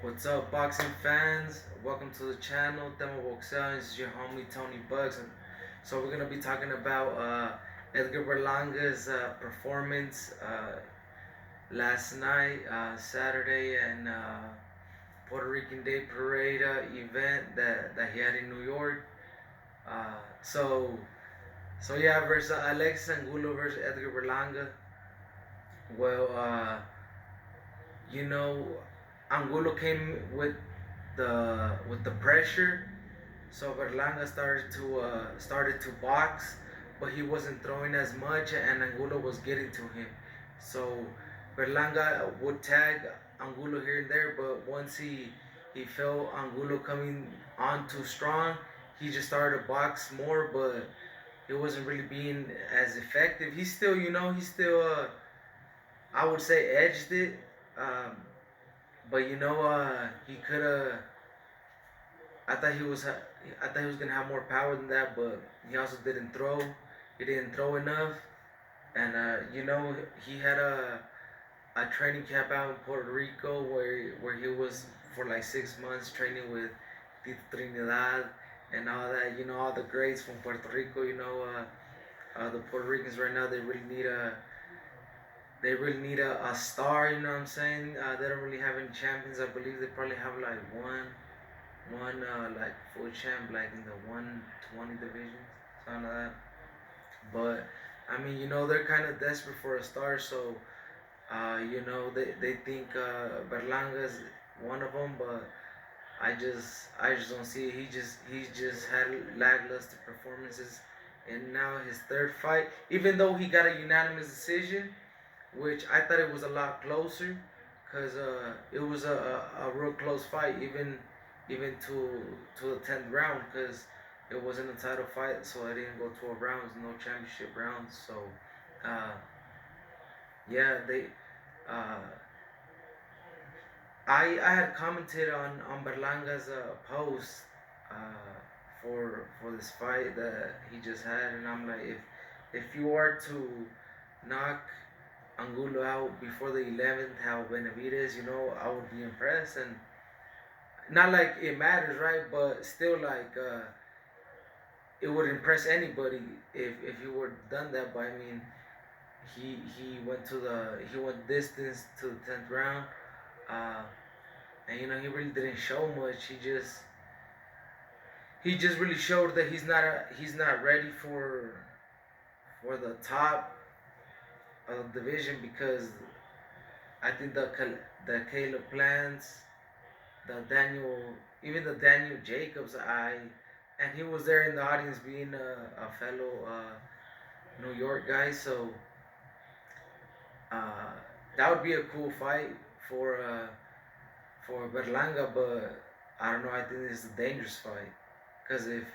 What's up, boxing fans? Welcome to the channel, Tema Boxeo. This is your homie Tony Bucks. So we're gonna be talking about Edgar Berlanga's performance last night, Saturday, and Puerto Rican Day Parade event that he had in New York. Uh, so so yeah, versus Alexis Angulo versus Edgar Berlanga. Well, you know, Angulo came with the pressure. So Berlanga started to box, but he wasn't throwing as much, and Angulo was getting to him. So Berlanga would tag Angulo here and there, but once he felt Angulo coming on too strong, he just started to box more, but it wasn't really being as effective. He still, he still, I would say, edged it, um, but he could have. I thought he was I thought he was gonna have more power than that, but he also didn't throw. He didn't throw enough, and he had a training camp out in Puerto Rico where he was for like 6 months training with Tito Trinidad and all that. You know, all the greats from Puerto Rico. The Puerto Ricans right now they really need a star. You know what I'm saying? They don't really have any champions. I believe they probably have like one like full champ like in the 120 division, something like that. But I mean, they're kind of desperate for a star, so they think Berlanga's one of them, but I just don't see it. He just had lackluster performances, and now his third fight, even though he got a unanimous decision, which I thought it was a lot closer, cause it was a real close fight, even to the 10th round, cause it wasn't a title fight, so I didn't go 12 rounds, no championship rounds. So uh, yeah, they uh, I had commented on Berlanga's post for this fight that he just had, and I'm like, if you are to knock Angulo out before the 11th, how Benavides, I would be impressed. And not like it matters, right? But still, like, it would impress anybody if he were done that. But I mean, he went distance to the 10th round, uh, and he really didn't show much. He just really showed that he's not ready for the top of the division, because I think the Caleb Plants, the Daniel, even the Daniel Jacobs, and he was there in the audience being a fellow New York guy, so uh, that would be a cool fight for uh, for Berlanga, but I don't know. I think it's a dangerous fight, because if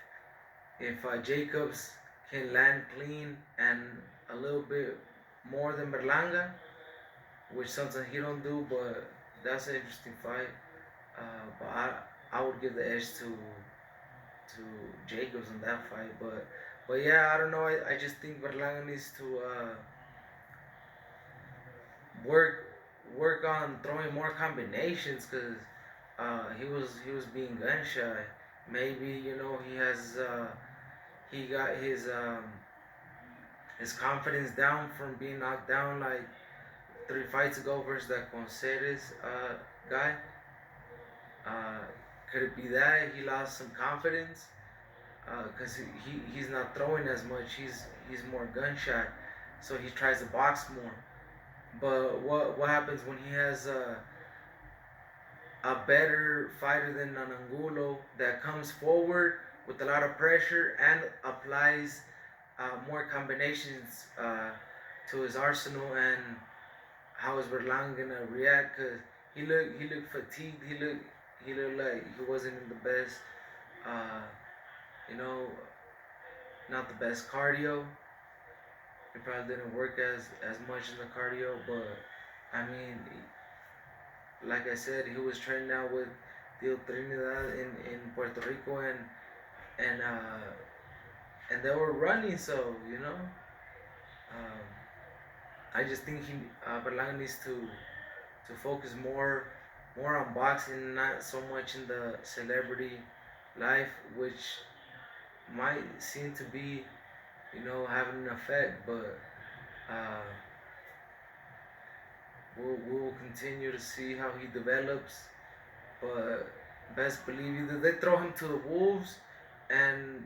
Jacobs can land clean and a little bit more than Berlanga, which sometimes he don't do, but that's an interesting fight. But I would give the edge to Jacobs in that fight. But yeah, I don't know. I just think Berlanga needs to work work on throwing more combinations, because he was being gun shy. Maybe he got his confidence down from being knocked down like 3 fights ago versus that Conceres guy. Uh, could it be that he lost some confidence? Because he's not throwing as much. He's more gunshot, so he tries to box more. But what happens when he has a better fighter than an Angulo that comes forward with a lot of pressure and applies more combinations to his arsenal? And how is Berlanga gonna react? Cause he looked fatigued. He looked like he wasn't in the best. Uh, you know, not the best cardio. He probably didn't work as much in the cardio, but I mean, like I said, he was training out with Tito Trinidad in Puerto Rico, and they were running. So I just think Berlanga needs to focus more more on boxing, not so much in the celebrity life, which might seem to be, having an effect. But uh, we'll continue to see how he develops. But best believe either they throw him to the wolves and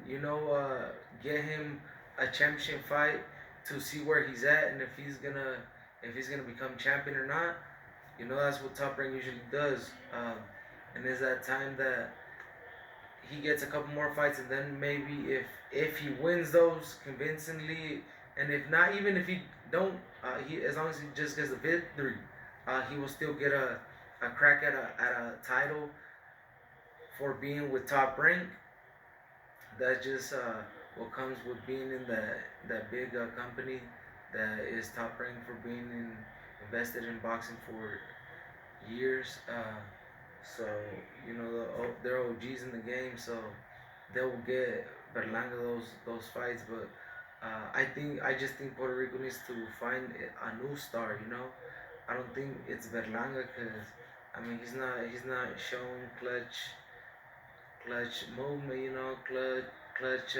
get him a championship fight to see where he's at and if he's gonna become champion or not. That's what Top Rank usually does. And there's that time that he gets a couple more fights, and then maybe if he wins those convincingly, and if not, even if he don't, he as long as he just gets the victory, he will still get a crack at a title for being with Top Rank. That's just what comes with being in that big company that is Top Rank, for being invested in boxing for years. So they're OGs in the game, so they will get Berlanga those fights. But I just think Puerto Rico needs to find a new star. I don't think it's Berlanga, because I mean he's not showing clutch movement. Clutch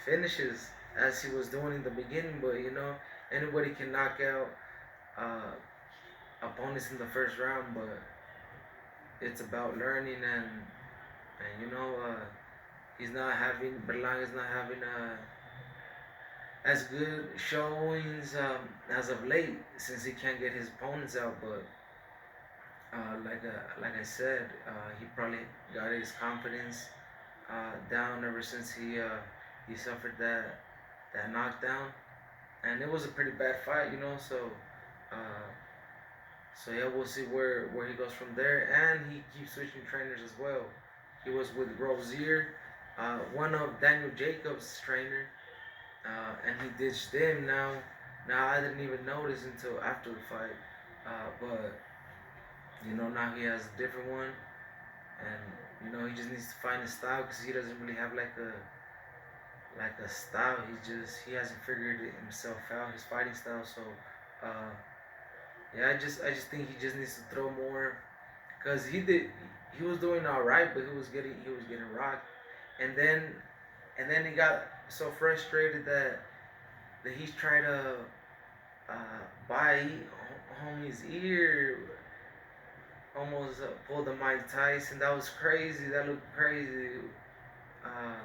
finishes as he was doing in the beginning. But anybody can knock out uh, opponents in the first round, but it's about learning, and he's not having Berlanga's not having as good showings as of late, since he can't get his opponents out. But like I said, he probably got his confidence down ever since he suffered that knockdown, and it was a pretty bad fight. Uh, so yeah, we'll see where he goes from there, and he keeps switching trainers as well. He was with Rozier, one of Daniel Jacobs' trainer, and he ditched them. Now I didn't even notice until after the fight, but now he has a different one, and he just needs to find his style, because he doesn't really have like a style. He hasn't figured it himself out, his fighting style. So. Uh, yeah, I just think he just needs to throw more, cause he was doing all right, but he was getting rocked, and then he got so frustrated that he's trying to bite homie's ear, almost pulled the Mike Tyson. That was crazy. That looked crazy, uh,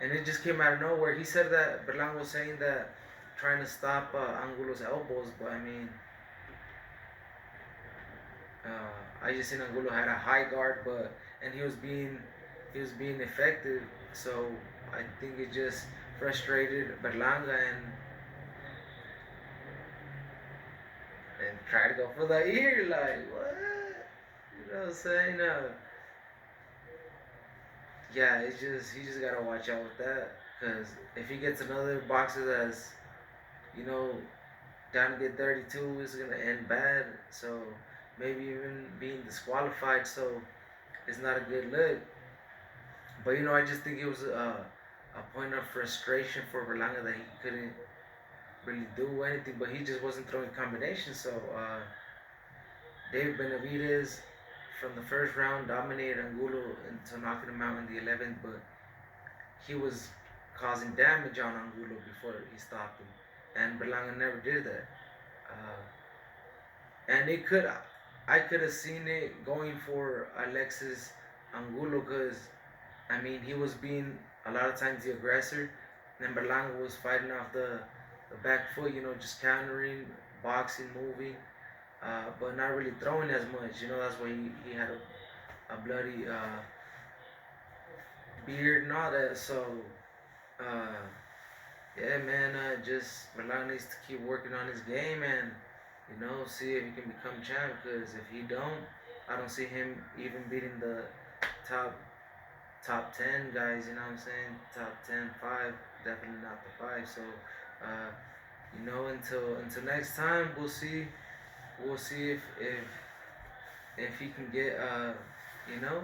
and it just came out of nowhere. He said that Berlanga was saying that, trying to stop Angulo's elbows, but I mean. I just seen Angulo had a high guard, but and he was being effective. So I think it just frustrated Berlanga, and tried to go for the ear. Like, what? You know what I'm saying? Yeah, it's just he just gotta watch out with that, because if he gets another boxer that's you know down to get 32, it's gonna end bad. So maybe even being disqualified. So it's not a good look. But I just think it was a point of frustration for Berlanga, that he couldn't really do anything, but he just wasn't throwing combinations. So David Benavidez, from the first round, dominated Angulo until knocking him out in the 11th, but he was causing damage on Angulo before he stopped him, and Berlanga never did that. And I could have seen it going for Alexis Angulo, because I mean he was being a lot of times the aggressor, and Berlanga was fighting off the back foot, just countering, boxing, moving, but not really throwing as much. That's why he had a bloody beard and all that. So uh, yeah, man, just Berlanga needs to keep working on his game, and see if he can become champ. Because if he don't, I don't see him even beating the top top 10 guys. You know what I'm saying? Top 10, 5, definitely not the 5. So, until next time, we'll see if he can get you know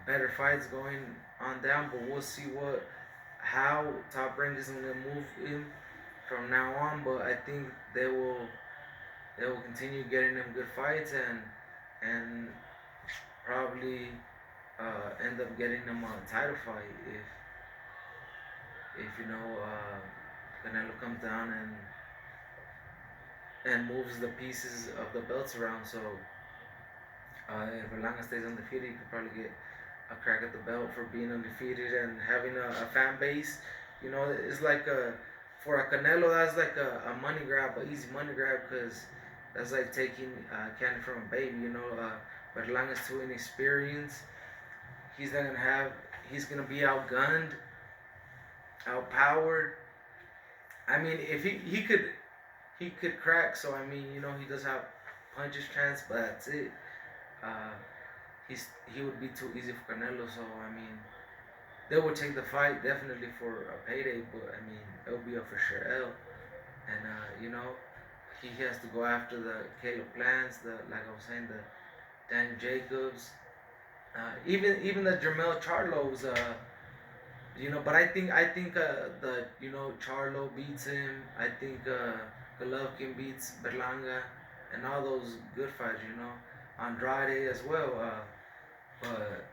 better fights going on down. But we'll see how Top Rank is gonna move him from now on. But I think they will they will continue getting him good fights and probably end up getting him a title fight if Canelo comes down and moves the pieces of the belts around. So if Berlanga stays undefeated, he could probably get a crack at the belt for being undefeated and having a fan base. It's like for a Canelo, that's like a money grab, an easy money grab, because that's like taking candy from a baby. Berlanga's too inexperienced. He's not gonna have. He's gonna be outgunned, outpowered. I mean, if he could crack. So I mean, he does have punches chance, but that's it. Uh, he would be too easy for Canelo. So I mean, they would take the fight definitely for a payday, but I mean, it'll be a for sure L. And he has to go after the Caleb Plants, the like I was saying, the Daniel Jacobs, even the Jermell Charlos. But I think the Charlo beats him. I think Golovkin beats Berlanga, and all those good fights. Andrade as well. But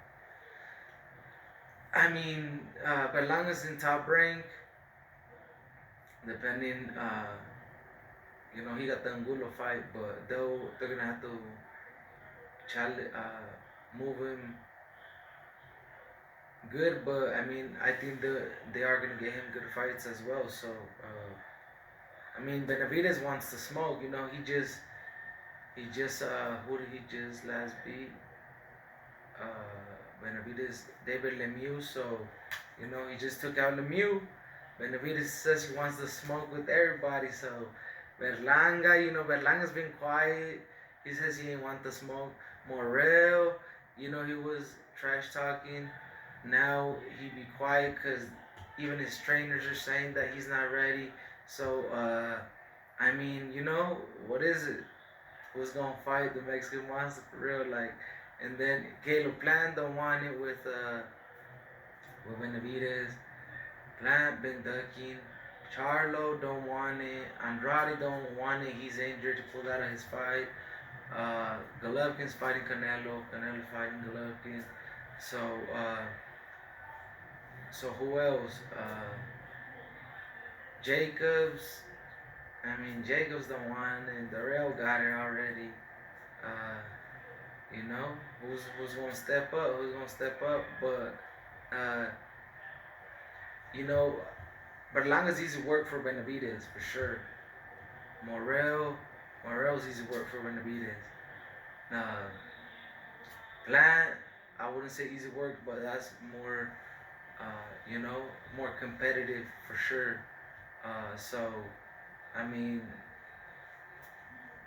I mean, Berlanga's in top rank. Depending, he got the Angulo fight, but they're gonna have to move him good. But I mean, I think they are gonna get him good fights as well. So I mean, Benavidez wants to smoke. He just who did he just last beat? Benavidez, David Lemieux. So he just took out Lemieux. Benavidez says he wants to smoke with everybody. So Berlanga, Berlanga's been quiet. He says he didn't want to smoke. Morel, he was trash talking. Now he be quiet because even his trainers are saying that he's not ready. So I mean, what is it? Who's gonna fight the Mexican monster for real? Like, and then Caleb Plant don't want it with Benavidez. Plant been ducking. Charlo don't want it. Andrade don't want it. He's injured to pull out of his fight. Golovkin's fighting Canelo. Canelo fighting Golovkin. So who else? Jacobs. I mean, Jacobs don't want it. Darrell got it already. Who's gonna step up? Who's gonna step up? But Berlanga's easy work for Benavidez for sure. Morel's easy work for Benavidez. Plant, I wouldn't say easy work, but that's more, more competitive for sure. So, I mean,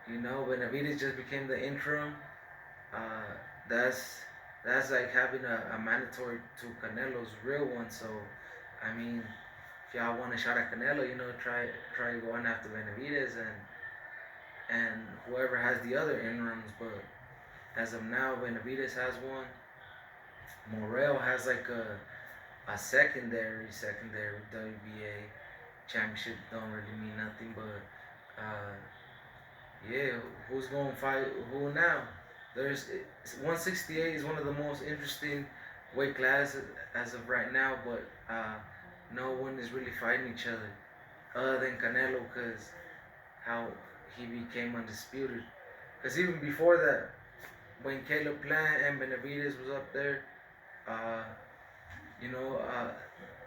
Benavidez just became the interim. That's like having a mandatory to Canelo's real one. So, I mean, if y'all want a shot at Canelo, try going after Benavidez and whoever has the other interims. But as of now, Benavidez has one. Morel has like a secondary WBA championship. Don't really mean nothing, but yeah, who's gonna fight who now? There's 168 is one of the most interesting weight classes as of right now, but no one is really fighting each other other than Canelo, because how he became undisputed. Because even before that, when Caleb Plant and Benavidez was up there,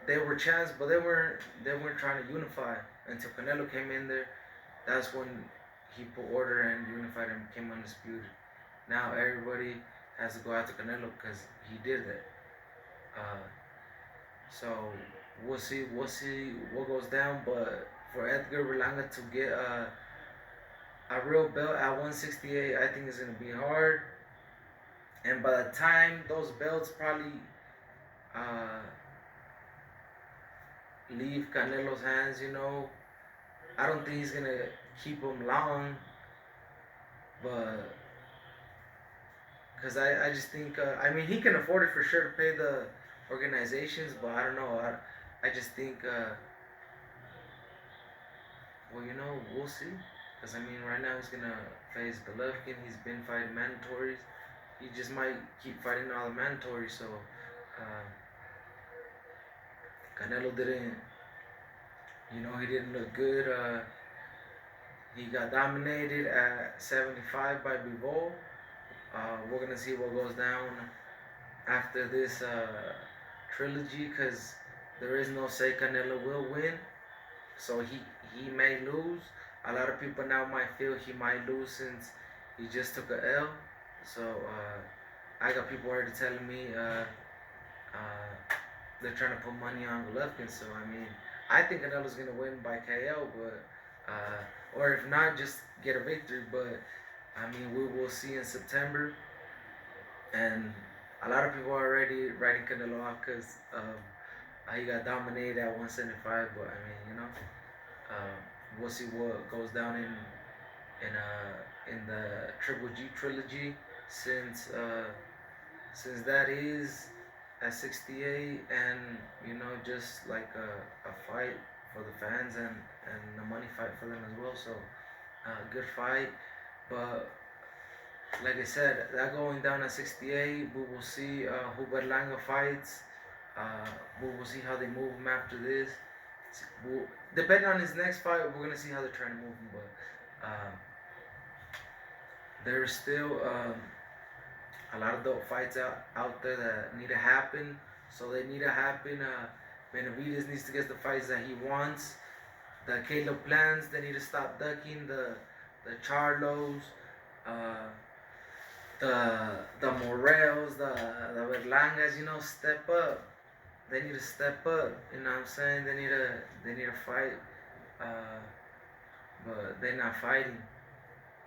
they were champs, but they weren't trying to unify until Canelo came in there. That's when he put order and unified and became undisputed. Now everybody has to go after Canelo because he did that. So we'll see what goes down. But for Edgar Berlanga to get a real belt at 168, I think it's gonna be hard. And by the time those belts probably leave Canelo's hands, I don't think he's gonna keep them long. But because I just think, I mean, he can afford it for sure to pay the organizations, but I don't know. I just think, we'll see. Because I mean, right now he's gonna face Golovkin. He's been fighting mandatories. He just might keep fighting all the mandatories. So Canelo didn't, he didn't look good. He got dominated at 75 by Bivol. We're gonna see what goes down after this trilogy, because there is no say Canelo will win. So he may lose. A lot of people now might feel he might lose since he just took a L. So I got people already telling me they're trying to put money on Golovkin. So I mean, I think Canelo's gonna win by KO, but or if not, just get a victory. But I mean, we will see in September. And a lot of people are already writing Canelo off because he got dominated at 175. But I mean, we'll see what goes down in the Triple G trilogy, since that is at 68, and just like a fight for the fans, and a money fight for them as well. So good fight, but like I said, that going down at 68, we will see who Berlanga fights. We will see how they move him after this. Depending on his next fight, we're gonna see how they're trying to move him. But there's still a lot of dope fights out there that need to happen. So they need to happen. Benavidez needs to get the fights that he wants. The Caleb Plans, they need to stop ducking. The Charlos, the Morels, the Berlangas, step up. They need to step up. You know what I'm saying? They need to fight. But they're not fighting,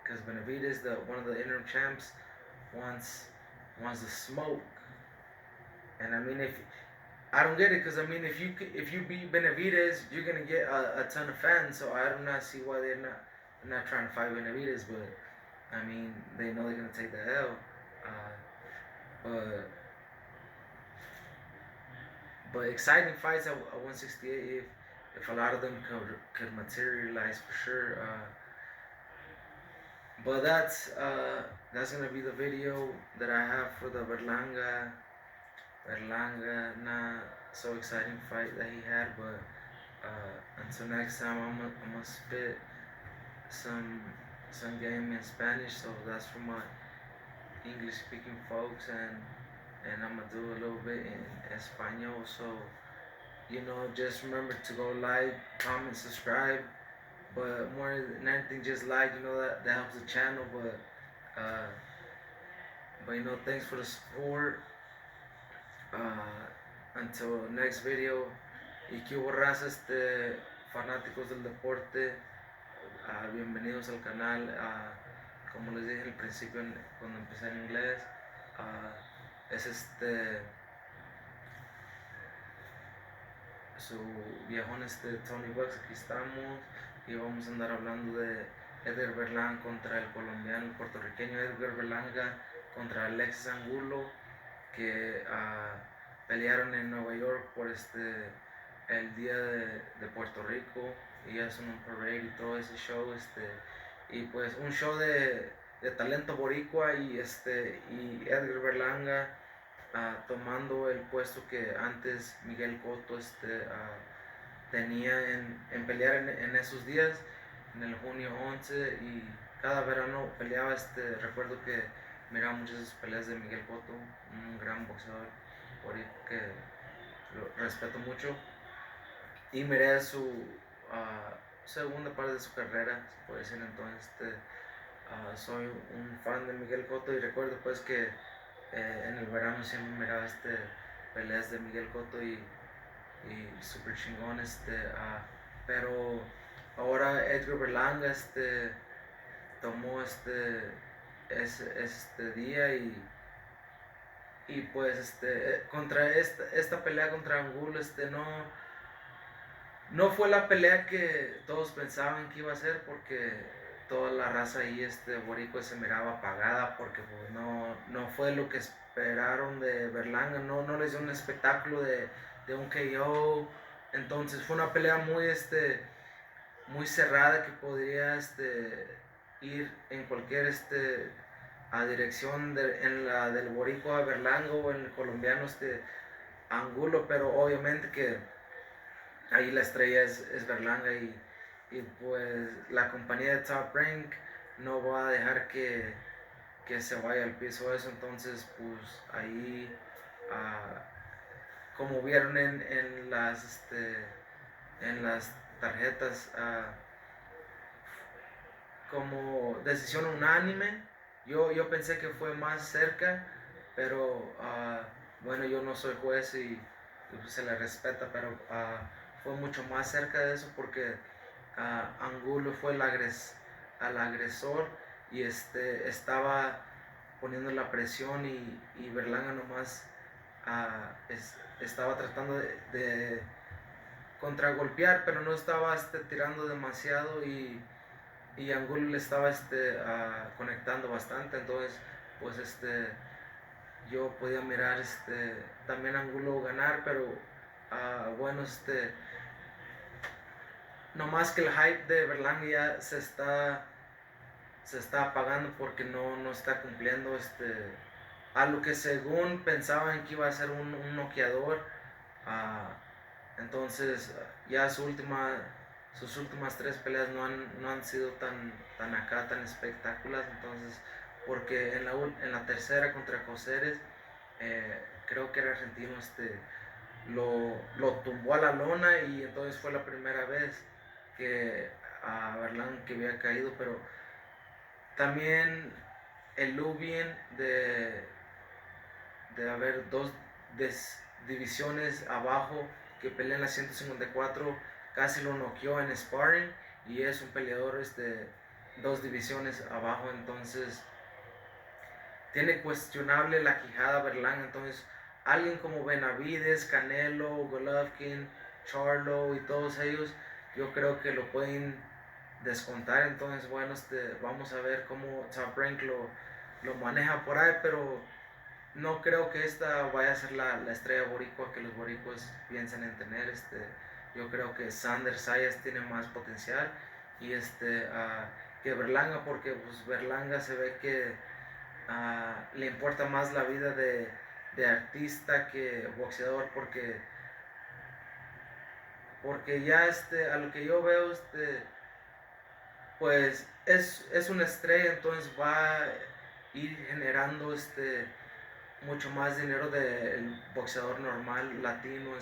because Benavidez, one of the interim champs, wants the smoke. And I mean, if I don't get it, because I mean, if you beat Benavidez, you're gonna get a ton of fans. So I do not see why they're not trying to fight Benavidez. But I mean, they know they're gonna take the L. But exciting fights at 168 if a lot of them could materialize for sure. But that's gonna be the video that I have for the Berlanga, not so exciting fight that he had. But until next time, I'm gonna spit some game in Spanish. So that's for my English speaking folks, and I'm gonna do a little bit in Espanol. So just remember to go like, comment, subscribe. But more than anything, just like, that helps the channel. But thanks for the support. Until next video. Y que hubo raza, fanáticos del deporte, bienvenidos al canal. Como les dije al principio cuando empecé en inglés, es su viejón Tony Bucks. Aquí estamos y vamos a andar hablando de Edgar Berlanga contra el colombiano puertorriqueño Edgar Berlanga contra Alexis Angulo, que pelearon en Nueva York por el día de Puerto Rico, y hacen un parade y todo ese show, y pues un show de talento boricua, y Edgar Berlanga tomando el puesto que antes Miguel Cotto tenía en pelear en esos días, en el junio 11, y cada verano peleaba. Recuerdo que miraba muchas de sus peleas de Miguel Cotto, un gran boxeador borico que lo respeto mucho, y miré su segunda parte de su carrera, se puede decir. Entonces soy un fan de Miguel Cotto, y recuerdo pues que en el verano siempre miraba peleas de Miguel Cotto, y super chingón. Pero ahora Edgar Berlanga tomó este día, y pues contra esta pelea contra Angulo, no fue la pelea que todos pensaban que iba a ser, porque toda la raza ahí boricua se miraba apagada, porque pues, no fue lo que esperaron de Berlanga. No les dio un espectáculo de un KO. Entonces fue una pelea muy cerrada que podría ir en cualquier a dirección en la del boricua Berlanga o en el colombiano Angulo, pero obviamente que ahí la estrella es Berlanga y pues la compañía de Top Rank no va a dejar que se vaya al piso eso, entonces pues ahí ah, como vieron en las tarjetas como decisión unánime. Yo pensé que fue más cerca, pero bueno, yo no soy juez y pues se le respeta, pero fue mucho más cerca de eso porque Angulo fue al agresor y estaba poniendo la presión y Berlanga nomás estaba tratando de contragolpear, pero no estaba tirando demasiado y Angulo le estaba conectando bastante, entonces pues yo podía mirar también Angulo ganar, pero bueno, no más que el hype de Berlanga ya se está apagando porque no está cumpliendo a lo que según pensaban que iba a ser un noqueador. uh, entonces ya sus últimas tres peleas no han sido tan acá, tan espectaculares. Entonces, porque en la tercera contra Coseres, creo que era argentino, lo tumbó a la lona y entonces fue la primera vez que a Berlán que había caído, pero también el Lubin de haber dos divisiones abajo que pelea en la 154, casi lo noqueó en sparring y es un peleador dos divisiones abajo, entonces tiene cuestionable la quijada Berlanga, entonces alguien como Benavides, Canelo, Golovkin, Charlo y todos ellos, yo creo que lo pueden descontar, entonces bueno, vamos a ver cómo Top Rank lo maneja por ahí, pero no creo que esta vaya a ser la estrella boricua que los boricuas piensan en tener. Yo creo que Sander Sayas tiene más potencial y que Berlanga, porque pues Berlanga se ve que le importa más la vida de artista que boxeador, porque ya a lo que yo veo pues es una estrella, entonces va a ir generando mucho más dinero del boxeador normal latino,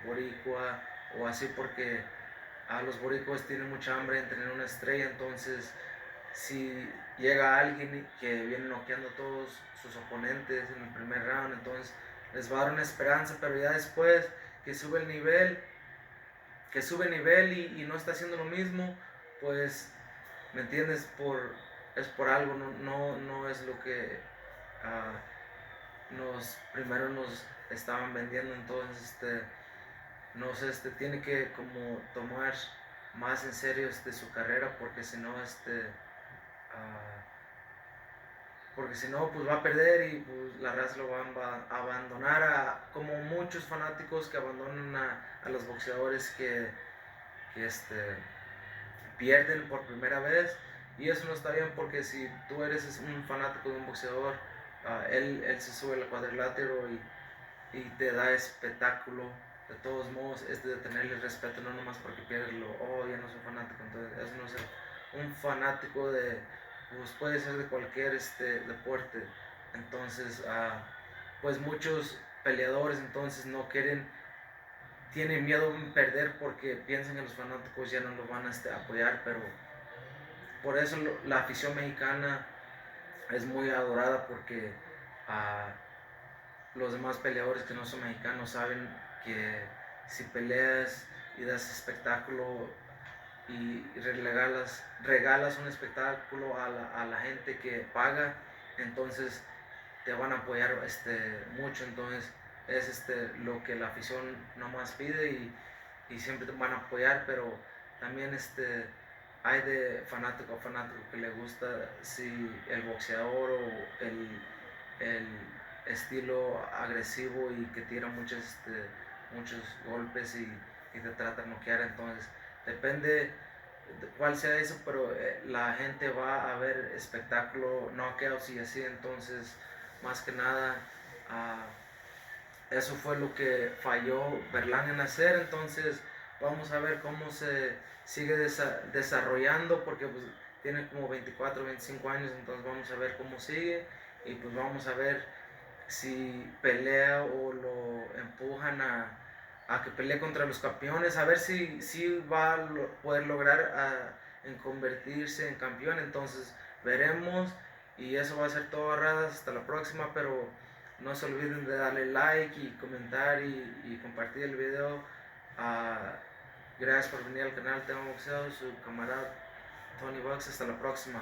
boricua o así, porque a los boricuas tienen mucha hambre en tener una estrella, entonces si llega alguien que viene noqueando a todos sus oponentes en el primer round, entonces les va a dar una esperanza, pero ya después que sube el nivel, y no está haciendo lo mismo, pues, ¿me entiendes? Es por algo, no es lo que primero nos estaban vendiendo, entonces no sé, tiene que como tomar más en serio su carrera, porque si no pues va a perder y pues la raza lo va a abandonar, como muchos fanáticos que abandonan a los boxeadores que pierden por primera vez, y eso no está bien, porque si tú eres un fanático de un boxeador, él se sube al cuadrilátero y te da espectáculo. De todos modos, es de tenerle respeto, no nomás porque pierdes ya no soy fanático. Entonces eso no es un fanático pues puede ser de cualquier deporte. Entonces pues muchos peleadores entonces no quieren, tienen miedo en perder porque piensan que los fanáticos ya no los van a apoyar, pero por eso la afición mexicana es muy adorada, porque los demás peleadores que no son mexicanos saben que si peleas y das espectáculo y regalas un espectáculo a la gente que paga, entonces te van a apoyar mucho. Entonces es lo que la afición nomás pide y siempre te van a apoyar, pero también hay de fanático a fanático que le gusta si el boxeador o el estilo agresivo y que tira muchos golpes y te trata de noquear. Entonces depende cuál sea eso, pero la gente va a ver espectáculo, knockouts y así, entonces más que nada eso fue lo que falló Berlanga en hacer, entonces vamos a ver cómo se sigue desarrollando porque pues, tiene como 24, 25 años, entonces vamos a ver cómo sigue y pues vamos a ver si pelea o lo empujan a que pelee contra los campeones, a ver si va a poder lograr en convertirse en campeón, entonces veremos y eso va a ser todo, radas, hasta la próxima, pero no se olviden de darle like y comentar y compartir el video. Gracias por venir al canal Tema Boxeo, su camarada Tony Box, hasta la próxima.